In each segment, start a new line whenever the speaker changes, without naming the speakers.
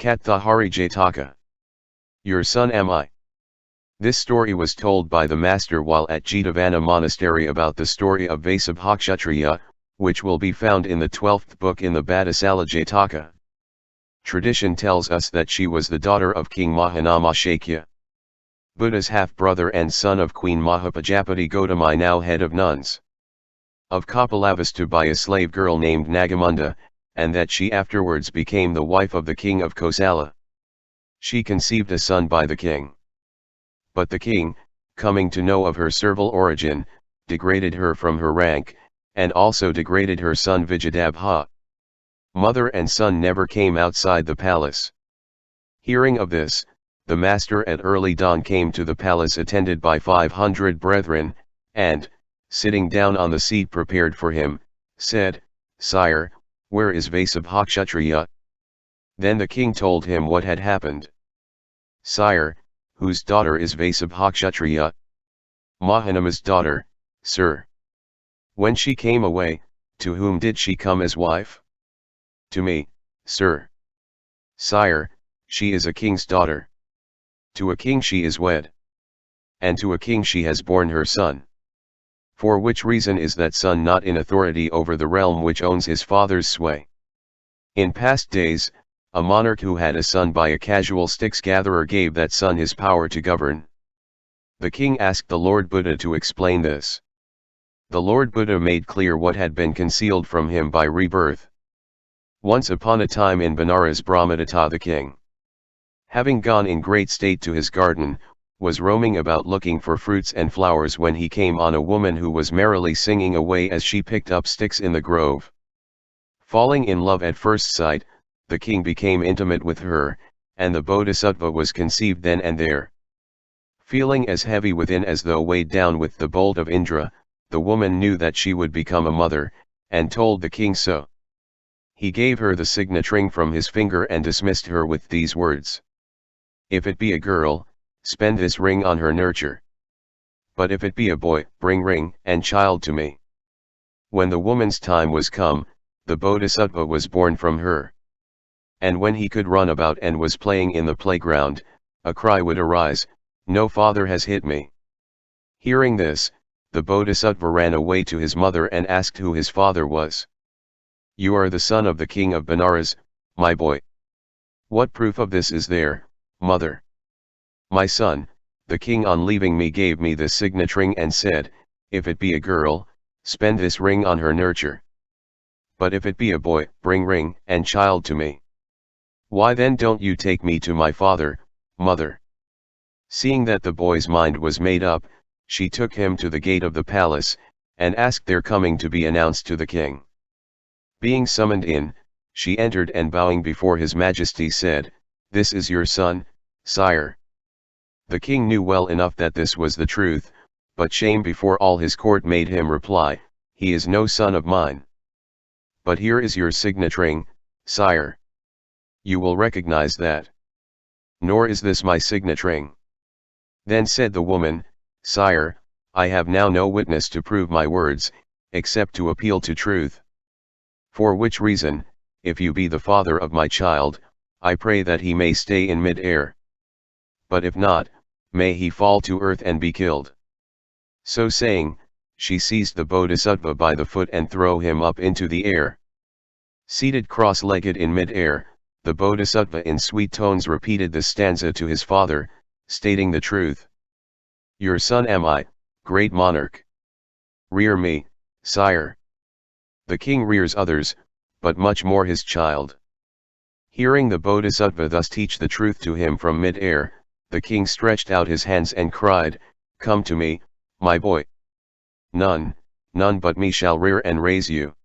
Katthahari Jataka. Your son am I. This story was told by the master while at Jetavana monastery about the story of Vasabhakshatriya, which will be found in the 12th book in the Bhattasala Jataka. Tradition tells us that she was the daughter of King Mahanama Shakya, Buddha's half-brother and son of Queen Mahapajapati Gautami, now head of nuns of Kapilavastu, by a slave girl named Nagamunda, and that she afterwards became the wife of the king of Kosala. She conceived a son by the king. But the king, coming to know of her servile origin, degraded her from her rank, and also degraded her son Vijayadabha. Mother and son never came outside the palace. Hearing of this, the master at early dawn came to the palace attended by 500 brethren, and, sitting down on the seat prepared for him, said, "Sire, where is Vasabhakshatriya?" Then the king told him what had happened. "Sire, whose daughter is Vasabhakshatriya?" "Mahanama's daughter, sir." "When she came away, to whom did she come as wife?" "To me, sir." "Sire, she is a king's daughter. To a king she is wed. And to a king she has borne her son. For which reason is that son not in authority over the realm which owns his father's sway." In past days, a monarch who had a son by a casual sticks gatherer gave that son his power to govern. The king asked the Lord Buddha to explain this. The Lord Buddha made clear what had been concealed from him by rebirth. Once upon a time in Benares, Brahmadatta the king, having gone in great state to his garden, was roaming about looking for fruits and flowers when he came on a woman who was merrily singing away as she picked up sticks in the grove. Falling in love at first sight, the king became intimate with her, and the bodhisattva was conceived then and there. Feeling as heavy within as though weighed down with the bolt of Indra, the woman knew that she would become a mother, and told the king so. He gave her the signet ring from his finger and dismissed her with these words: "If it be a girl, spend this ring on her nurture. But if it be a boy, bring ring and child to me." When the woman's time was come, the bodhisattva was born from her. And when he could run about and was playing in the playground, a cry would arise, "No father has hit me." Hearing this, the bodhisattva ran away to his mother and asked who his father was. "You are the son of the king of Benares, my boy." "What proof of this is there, mother?" "My son, the king on leaving me gave me this signet ring and said, if it be a girl, spend this ring on her nurture. But if it be a boy, bring ring and child to me. Why then don't you take me to my father, mother?" Seeing that the boy's mind was made up, she took him to the gate of the palace, and asked their coming to be announced to the king. Being summoned in, she entered and bowing before his majesty said, "This is your son, sire." The king knew well enough that this was the truth, but shame before all his court made him reply, "He is no son of mine. But here is your signet ring, sire. You will recognize that." "Nor is this my signet ring." Then said the woman, "Sire, I have now no witness to prove my words, except to appeal to truth. For which reason, if you be the father of my child, I pray that he may stay in mid-air. But if not, may he fall to earth and be killed." So saying, she seized the bodhisattva by the foot and threw him up into the air. Seated cross-legged in mid-air, the bodhisattva in sweet tones repeated this stanza to his father, stating the truth. "Your son am I, great monarch. Rear me, sire." The king rears others, but much more his child. Hearing the bodhisattva thus teach the truth to him from mid-air, the king stretched out his hands and cried, "Come to me, my boy. None but me shall rear and raise you."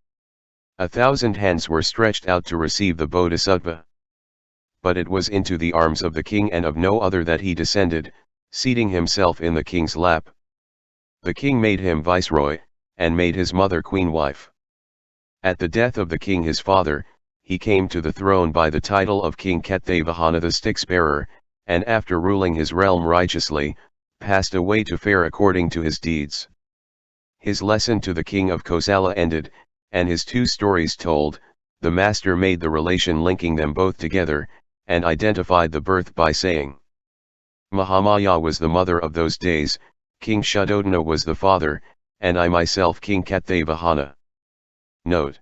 1,000 hands were stretched out to receive the bodhisattva. But it was into the arms of the king and of no other that he descended, seating himself in the king's lap. The king made him viceroy, and made his mother queen wife. At the death of the king his father, he came to the throne by the title of King Kettavahana the sticks-bearer, and after ruling his realm righteously, passed away to fare according to his deeds. His lesson to the king of Kosala ended, and his two stories told, the master made the relation linking them both together, and identified the birth by saying, Mahamaya was the mother of those days, King Shuddhodana was the father, and I myself King Katyavahana. Note.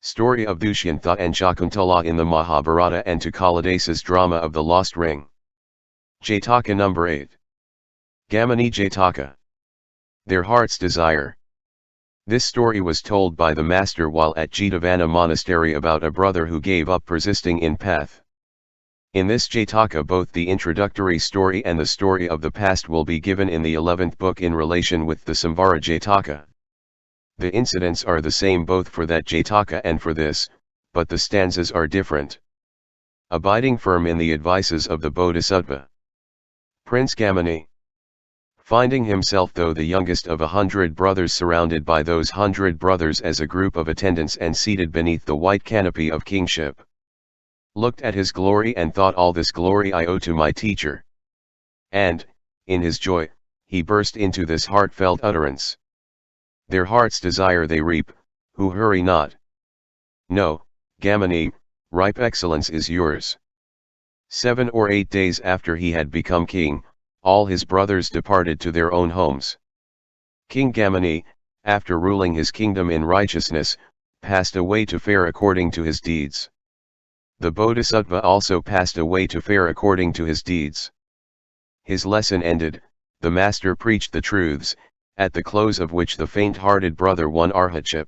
Story of Dushyanta and Shakuntala in the Mahabharata and to Kalidasa's drama of the Lost Ring. Jataka number 8. Gamini Jataka. Their heart's desire. This story was told by the master while at Jetavana monastery about a brother who gave up persisting in path. In this Jataka both the introductory story and the story of the past will be given in the 11th book in relation with the Samvara Jataka. The incidents are the same both for that Jataka and for this, but the stanzas are different. Abiding firm in the advices of the Bodhisattva. Prince Gamini. Finding himself though the youngest of 100 brothers surrounded by those 100 brothers as a group of attendants and seated beneath the white canopy of kingship. Looked at his glory and thought all this glory I owe to my teacher. And, in his joy, he burst into this heartfelt utterance. Their heart's desire they reap, who hurry not. No, Gamini, ripe excellence is yours. 7 or 8 days after he had become king, all his brothers departed to their own homes. King Gamini, after ruling his kingdom in righteousness, passed away to fare according to his deeds. The Bodhisattva also passed away to fare according to his deeds. His lesson ended, the master preached the truths, at the close of which the faint-hearted brother won arhatship.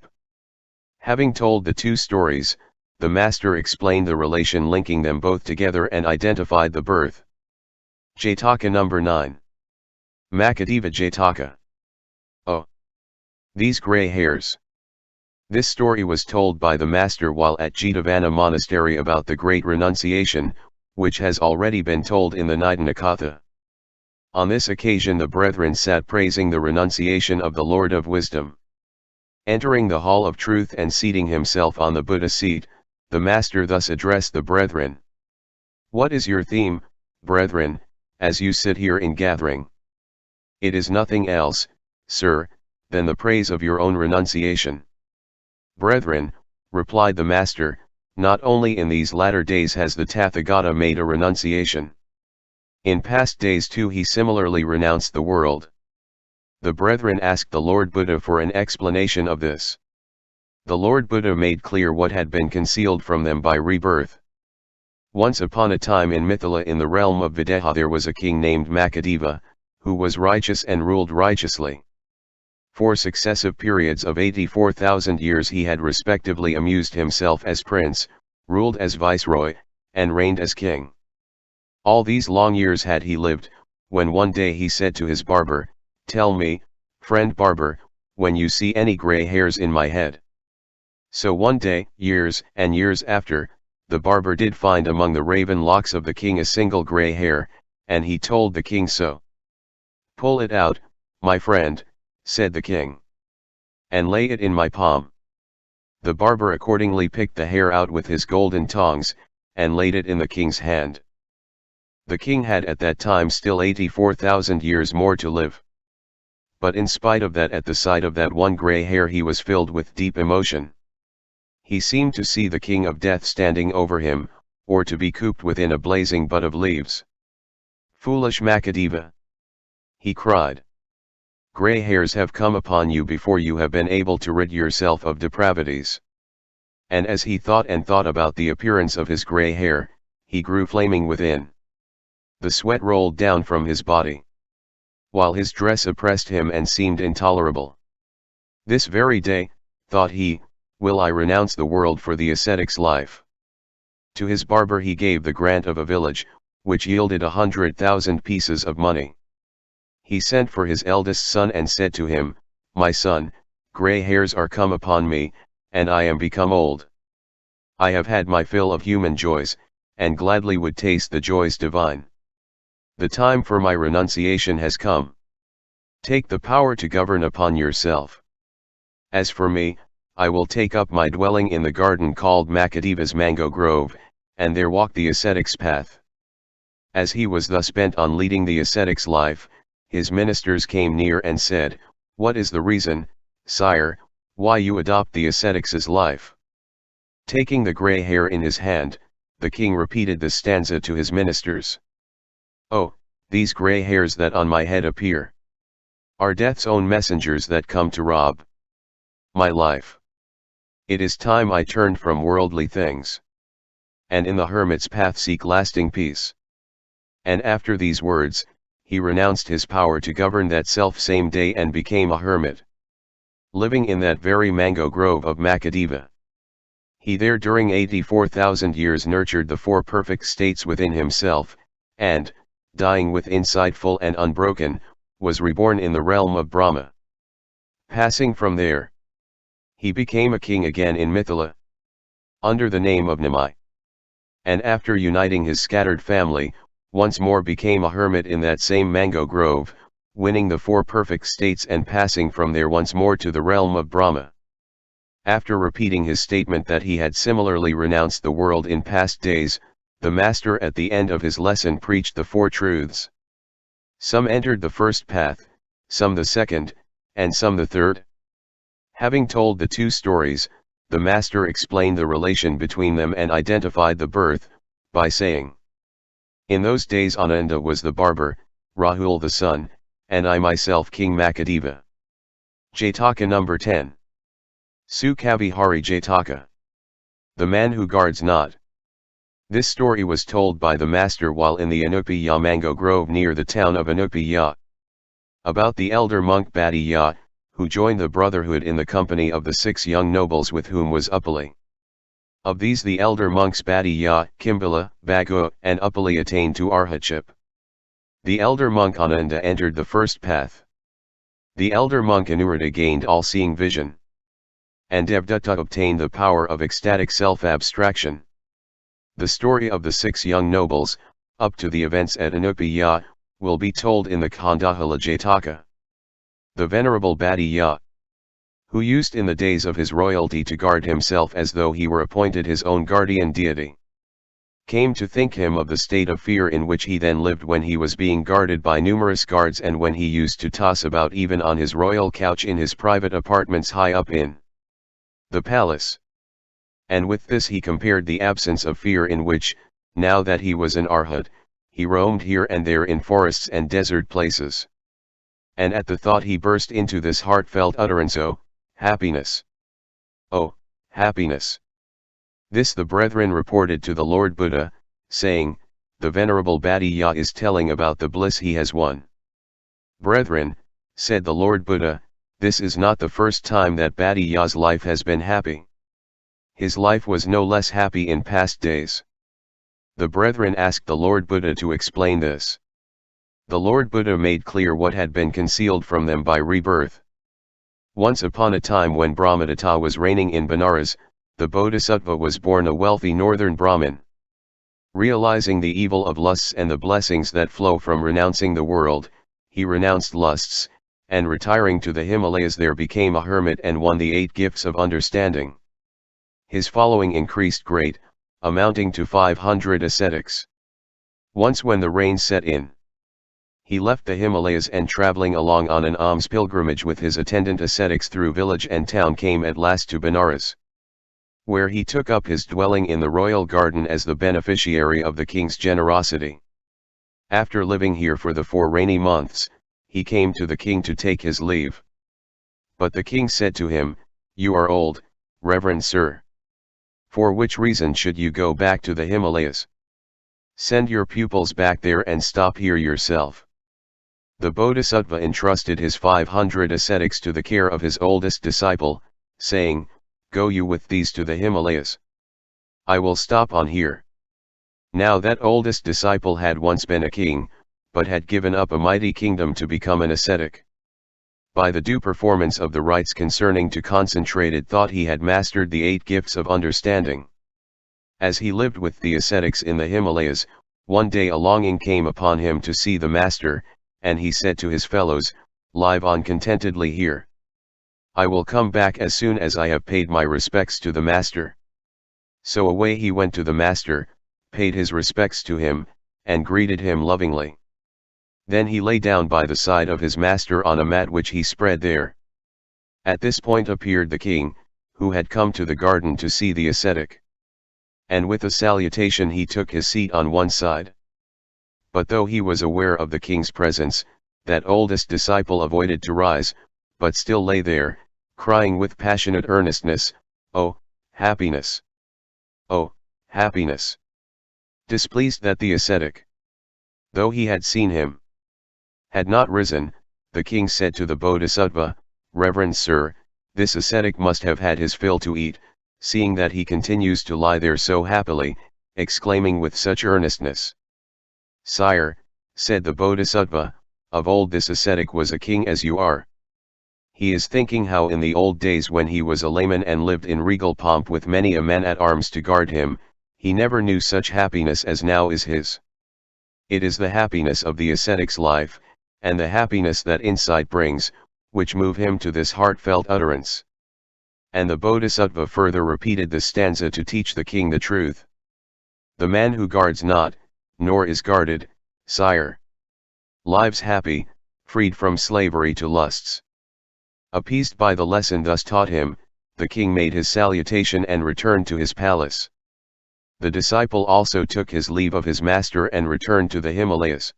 Having told the two stories, the master explained the relation linking them both together and identified the birth. Jataka number 9. Makadeva Jataka. Oh! These grey hairs. This story was told by the master while at Jetavana monastery about the great renunciation, which has already been told in the Nikàya. On this occasion the brethren sat praising the renunciation of the Lord of Wisdom. Entering the hall of truth and seating himself on the Buddha seat, the master thus addressed the brethren. What is your theme, brethren, as you sit here in gathering? It is nothing else, sir, than the praise of your own renunciation. Brethren, replied the master, not only in these latter days has the Tathagata made a renunciation. In past days too he similarly renounced the world. The brethren asked the Lord Buddha for an explanation of this. The Lord Buddha made clear what had been concealed from them by rebirth. Once upon a time in Mithila in the realm of Videha there was a king named Makadeva, who was righteous and ruled righteously. For successive periods of 84,000 years he had respectively amused himself as prince, ruled as viceroy, and reigned as king. All these long years had he lived, when one day he said to his barber, "Tell me, friend barber, when you see any grey hairs in my head." So one day, years and years after, the barber did find among the raven locks of the king a single grey hair, and he told the king so. "Pull it out, my friend," said the king, "and lay it in my palm." The barber accordingly picked the hair out with his golden tongs, and laid it in the king's hand. The king had at that time still 84,000 years more to live. But in spite of that, at the sight of that one grey hair he was filled with deep emotion. He seemed to see the king of death standing over him, or to be cooped within a blazing butt of leaves. "Foolish Makadeva!" he cried. "Grey hairs have come upon you before you have been able to rid yourself of depravities." And as he thought and thought about the appearance of his grey hair, he grew flaming within. The sweat rolled down from his body, while his dress oppressed him and seemed intolerable. "This very day," thought he, "will I renounce the world for the ascetic's life." To his barber he gave the grant of a village, which yielded 100,000 pieces of money. He sent for his eldest son and said to him, "My son, grey hairs are come upon me, and I am become old. I have had my fill of human joys, and gladly would taste the joys divine. The time for my renunciation has come. Take the power to govern upon yourself. As for me, I will take up my dwelling in the garden called Makadeva's Mango Grove, and there walk the ascetic's path." As he was thus bent on leading the ascetic's life, his ministers came near and said, "What is the reason, sire, why you adopt the ascetic's life?" Taking the grey hair in his hand, the king repeated this stanza to his ministers. Oh, these grey hairs that on my head appear, are death's own messengers that come to rob my life. It is time I turned from worldly things, and in the hermit's path seek lasting peace. And after these words, he renounced his power to govern that self-same day and became a hermit, living in that very mango grove of Makadeva. He there during 84,000 years nurtured the four perfect states within himself, and, dying with insight full and unbroken, was reborn in the realm of Brahma. Passing from there, he became a king again in Mithila, under the name of Nikàya. And after uniting his scattered family, once more became a hermit in that same mango grove, winning the four perfect states and passing from there once more to the realm of Brahma. After repeating his statement that he had similarly renounced the world in past days, the master at the end of his lesson preached the four truths. Some entered the first path, some the second, and some the third. Having told the two stories, the master explained the relation between them and identified the birth, by saying, "In those days Ananda was the barber, Rahul the son, and I myself King Makadeva." Jataka number 10. Sukhavi Hari Jataka. The man who guards not. This story was told by the master while in the Anupiya mango grove near the town of Anupiya. About the elder monk Bhaddiya, who joined the brotherhood in the company of the 6 young nobles with whom was Uppali. Of these the elder monks Bhaddiya, Kimbala, Bhagu, and Uppali attained to arhatship. The elder monk Ananda entered the first path. The elder monk Anuruddha gained all-seeing vision, and Devdutta obtained the power of ecstatic self-abstraction. The story of the 6 young nobles, up to the events at Anupiya, will be told in the Khuddhaka Jataka. The venerable Bhaddiya, who used in the days of his royalty to guard himself as though he were appointed his own guardian deity, came to think him of the state of fear in which he then lived when he was being guarded by numerous guards and when he used to toss about even on his royal couch in his private apartments high up in the palace. And with this he compared the absence of fear in which, now that he was an arhat, he roamed here and there in forests and desert places. And at the thought he burst into this heartfelt utterance, "Oh, happiness! Oh, happiness!" This the brethren reported to the Lord Buddha, saying, "The venerable Bhaddiya is telling about the bliss he has won." "Brethren," said the Lord Buddha, "this is not the first time that Bhaddiya's life has been happy. His life was no less happy in past days." The brethren asked the Lord Buddha to explain this. The Lord Buddha made clear what had been concealed from them by rebirth. Once upon a time when Brahmadatta was reigning in Benares, the Bodhisattva was born a wealthy northern Brahmin. Realizing the evil of lusts and the blessings that flow from renouncing the world, he renounced lusts, and retiring to the Himalayas there became a hermit and won the 8 gifts of understanding. His following increased great, amounting to 500 ascetics. Once when the rain set in, he left the Himalayas and travelling along on an alms pilgrimage with his attendant ascetics through village and town came at last to Benares, where he took up his dwelling in the royal garden as the beneficiary of the king's generosity. After living here for the 4 rainy months, he came to the king to take his leave. But the king said to him, "You are old, reverend sir. For which reason should you go back to the Himalayas? Send your pupils back there and stop here yourself." The Bodhisattva entrusted his 500 ascetics to the care of his oldest disciple, saying, "Go you with these to the Himalayas. I will stop on here." Now that oldest disciple had once been a king, but had given up a mighty kingdom to become an ascetic. By the due performance of the rites concerning to concentrated thought he had mastered the 8 gifts of understanding. As he lived with the ascetics in the Himalayas, one day a longing came upon him to see the master, and he said to his fellows, "Live on contentedly here. I will come back as soon as I have paid my respects to the master." So away he went to the master, paid his respects to him, and greeted him lovingly. Then he lay down by the side of his master on a mat which he spread there. At this point appeared the king, who had come to the garden to see the ascetic. and with a salutation he took his seat on one side. But though he was aware of the king's presence, that oldest disciple avoided to rise, but still lay there, crying with passionate earnestness, "Oh, happiness! Oh, happiness!" Displeased that the ascetic, though he had seen him, had not risen, the king said to the Bodhisattva, "Reverend sir, this ascetic must have had his fill to eat, seeing that he continues to lie there so happily, exclaiming with such earnestness." "Sire," said the Bodhisattva, "of old this ascetic was a king as you are. He is thinking how in the old days when he was a layman and lived in regal pomp with many a man at arms to guard him, he never knew such happiness as now is his. It is the happiness of the ascetic's life, and the happiness that insight brings, which move him to this heartfelt utterance." And the Bodhisattva further repeated this stanza to teach the king the truth. "The man who guards not, nor is guarded, sire, lives happy, freed from slavery to lusts." Appeased by the lesson thus taught him, the king made his salutation and returned to his palace. The disciple also took his leave of his master and returned to the Himalayas.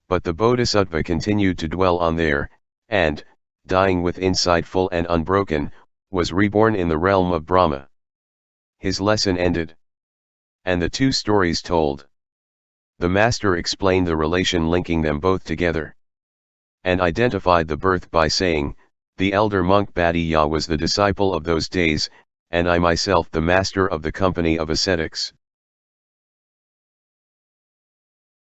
But the Bodhisattva continued to dwell on there, and, dying with insight full and unbroken, was reborn in the realm of Brahma. His lesson ended. And the two stories told. The master explained the relation linking them both together, and identified the birth by saying, "The elder monk Bhattacharya was the disciple of those days, and I myself the master of the company of ascetics."